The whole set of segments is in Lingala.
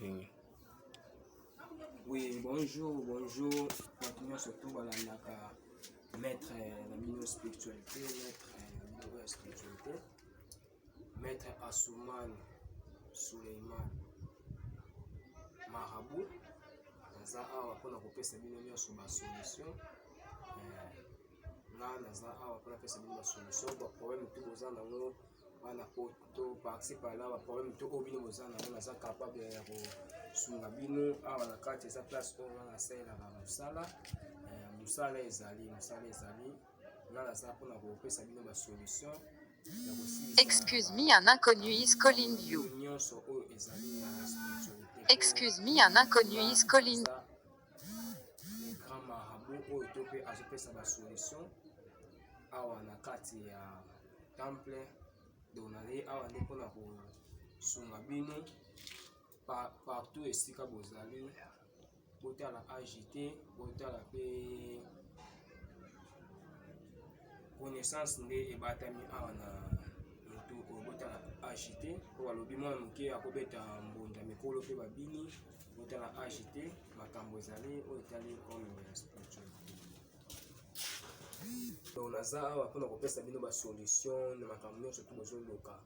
bienvenue. Oui, bonjour. Continuons surtout à la maître la mino spiritualité, maître Assouman Suleiman Marabout. Naza awa pona kopesa bino nyonso ba solution. Naza awa pona kopesa bino ba solution pour problème tout boza nango bana poto participe là ba problème tout obino boza nango naza capable ya ko sunga bino awa na kati eza place oyo na sala na musala ezali naza pona kopesa bino ba solution. Excuse me, un inconnu is calling you. Nyonso oyo ezali na spiritualité. Excuse me, un inconnu is calling. Grand marabout oyo to pe azopesa ba solution awa na kati ya temple donale awa nde mpona kosunga bino partout esika bozali botala agité botala pe connaissance nde ebatami awa na motu oyo botala agité po balobi mwana moke akobeta mbonda mikolo mpe babini botala agité makambo ezali oyo etali comme ya spiritualité. Donc naza awa mpona kopesa bino ba solution na makambo nyonso to bozoloka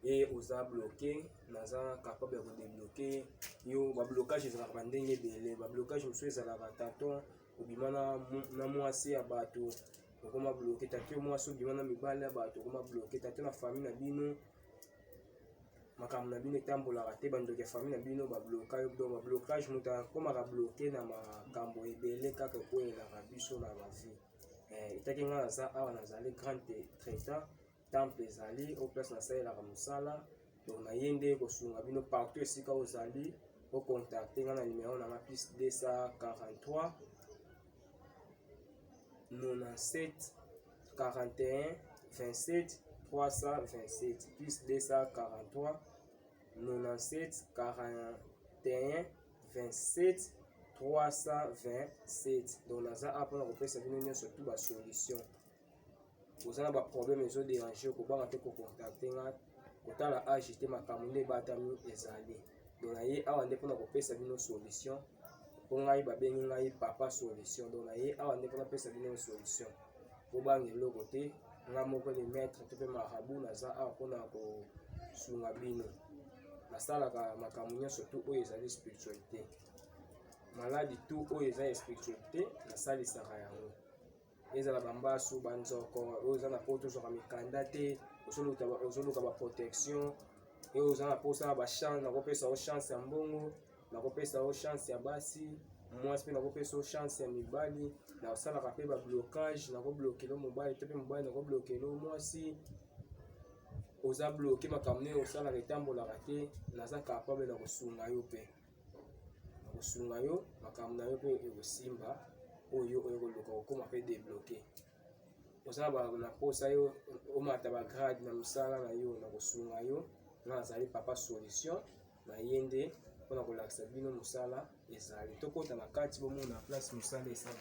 e oza bloqué naza capable ya kodébloquer yo bablocage ezalaka bandenge ebele bablocage mosusu ezalaka taton obima na mwasi ya bato okoma bloqué tati yo mwasi obima na mibali ya bato okoma bloqué tati na famille na bino makambo na bino etambolaka te bandoki ya famille na bino bablocage donc bablocage moto akomaka bloqué na makambo ebele kaka ekoyelaka biso na bavie. Itaki nga naza awa nazali grand traitant temple ezali au place nasalelaka mosala donc naye nde kosunga bino partout esika ozali ocontacte nga na numéro nanga plus 243 97 41 27 327 plus 243 97 41 27 327. Donc naza apona kopesa bino nyonso tout ba solution. Ozana ba problème ezo déranger ko banga te ko contacter nga kotala agité makambo nde batami ezali. Donc naye awa nde pona kopesa bino solution. Po ngai babengi ngai papa solution. Donc naye awa nde pona kopesa bino solution. Po bangi eloko te nga moko ni maître to pe marabout naza awa pona ko sunga bino. Nasalaka makambo nyonso tout oyo ezali spiritualité. Maladi tout oyo eza spiritualité nasalisaka yango ezala bambasu banzoko oyo eza na poto ozwaka mikanda te ozoluka baprotection oyo oza na posa bachance nakopesa o chance ya mbongo nakopesa o chance ya basi mwasi mpe nakopesa o chance ya mibali nasalaka mpe bablocage nakoblokelo mobali to mpe mobali nakoblokelo mwasi oza bloke makambo nde osalaka etambolaka te naza capable na kosunga yo mpe kosunga yo makambo na yo mpe ekosimba oyo ekoluka kokoma mpe débloqué oza na posa yo omata bagrade na mosala na yo na kosunga yo nga nazali papa solution na ye nde mpona kolakisa bino mosala ezali tokota na kati bomona place mosala esali.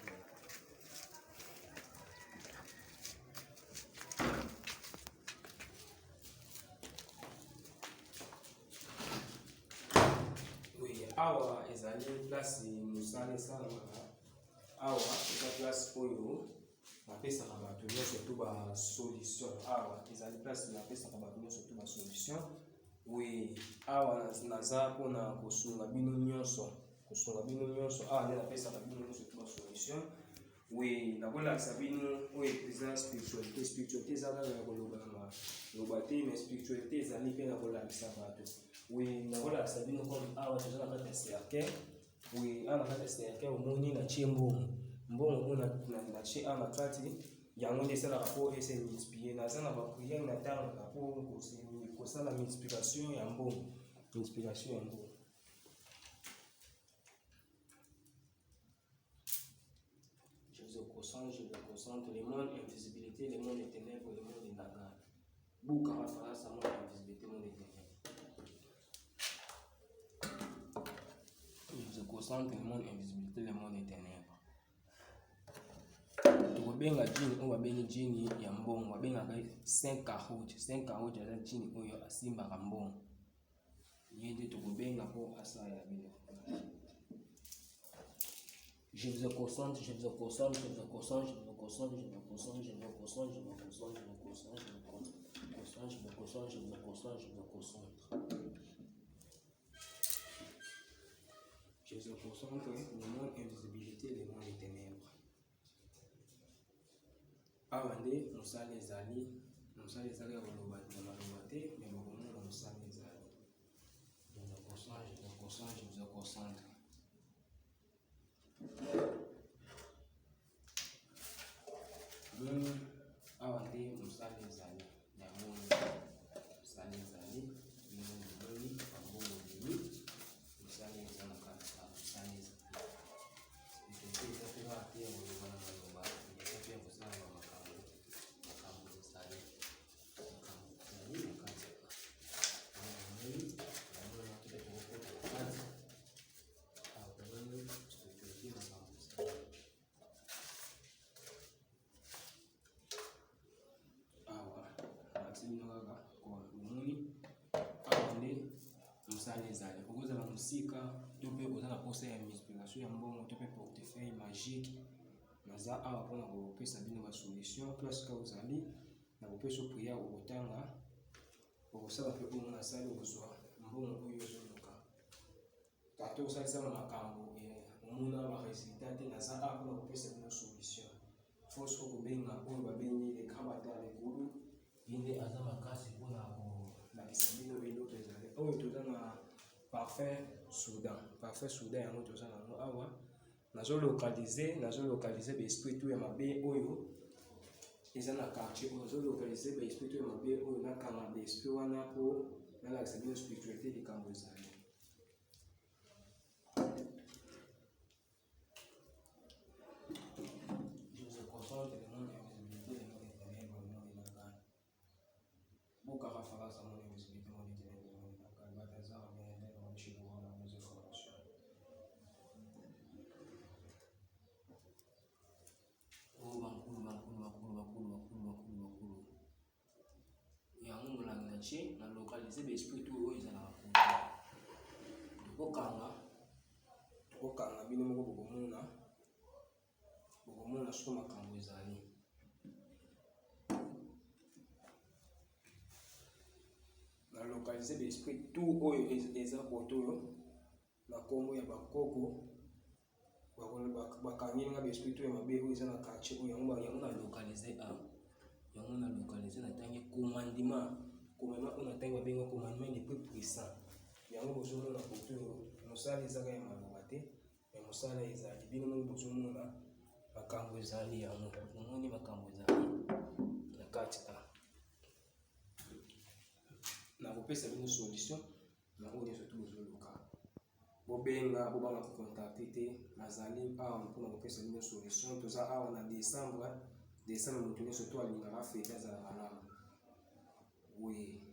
Awa ezali place mosala esalamaka awa eza place oyo bapesaka bato nyonso to ba solution awa ezali place bapesaka bato nyonso to ba solution. Oui awa naza mpona kosunga bino nyonso awa nde napesaka bino nyonso to ba solution. Oui nakolakisa bino oyo eza spiritualité eza kaka ya koloba na loba te mais spiritualité ezali mpe na kolakisa bato. Oui nakolakisa bino comme awa toza na kati ya cercle. Oui awa na kati ya cercle omoni natie mbongo natie awa na kati yango nde esalaka mpo ese multiplier naza na bapriere natangaka mpo kosala multiplication ya mbongo. Je me concentre, le monde invisibilité, le monde des ténèbres, le monde des nagas. Bouka référence à monde invisibilité, monde des ténèbres. Je concentre, le monde invisibilité, le monde des ténèbres. Tokobenga jini oyo babengi jini ya mbongo babengaka 5 carottes ya jini oyo asimbaka mbongo ye nde tokobenga pour ça ya bino. Je vous concentre, je vous concentre, je vous concentre, je vous concentre, je vous concentre, je vous concentre, je vous concentre, je vous concentre, je vous concentre, je vous concentre, je vous concentre, je vous concentre. Je vous concentre, le monde invisibilité, le monde des ténèbres. Awande, musala ezali ya koloba te, mais bokomona musala ezali. Je vous concentre, je vous concentre, je vous concentre. Awa nde musala ezali ya moni, musala ezali moni ambongo bimi, musala eza na kati ya musala ezali. Etoke eza pe kaka te ya koloba na maloba, eza pe ya kosala na makambo ezali, na kati ya moni, yango na tope tokokota na kati, awa tomoni totoki makambo ezali. Ezali okozala mosika to mpe oza na posa ya inspiration ya mbongo to mpe portefeuille magique, naza awa mpona kopesa bino basolution place ka ozali na kopesa priere okotanga okosala mpe oyo nasali okozwa mbongo oyo ozoluka tato osalisaka makambo omona baresultat te. Naza awa mpona kopesa bino solution fo soki kobenga oyo babengi le grand bata lekulu ye nde aza makasi mpona kolakisa bino eloko ezali oyo. Toza na parfait soudain yango toza nango awa, nazolocalize baesprit to ya mabe oyo eza na quartier oyo, nazolocalize baesprit to ya mabe oyo nakanga baesprit wana mpo nalakisa bino spiritualité likambo ezali. Je vous concentre le monde invisibilité, le monde des ténèbres, le monde inagal. Bokara farasa monde invisibilité, monde des ténèbres, le monde inagal. Batazar, Bénédé, le monde chinois, la musique formation. Oh, bakulu. Yango molangi na tie, na localiser baesprit to oyo eza na bakuta. Tokokanga bino moko bokomona soki makambo ezali. Na localiser baesprit to oyo eza kotoyo na kombo ya bakoko bakangi nga baesprit to ya mabe oyo eza na quartier oyo yango na localiser awa. Yango na localiser na tangi commandement oyo na tangi babenga commandement le plus puissant. Yango bozomona kotoyo mosala ezaka ya maloba te, mais mosala ezali bino moko bozomona makambo ezali yango omoni makambo ezali na kati a na kopesa bino solution na oyo nyonso tu bozoluka. Bobenga bobanga kocontacte te, nazali awa mpona kopesa bino solution. Toza awa na décembre moto nyonso to alingaka fete azalaka na oui.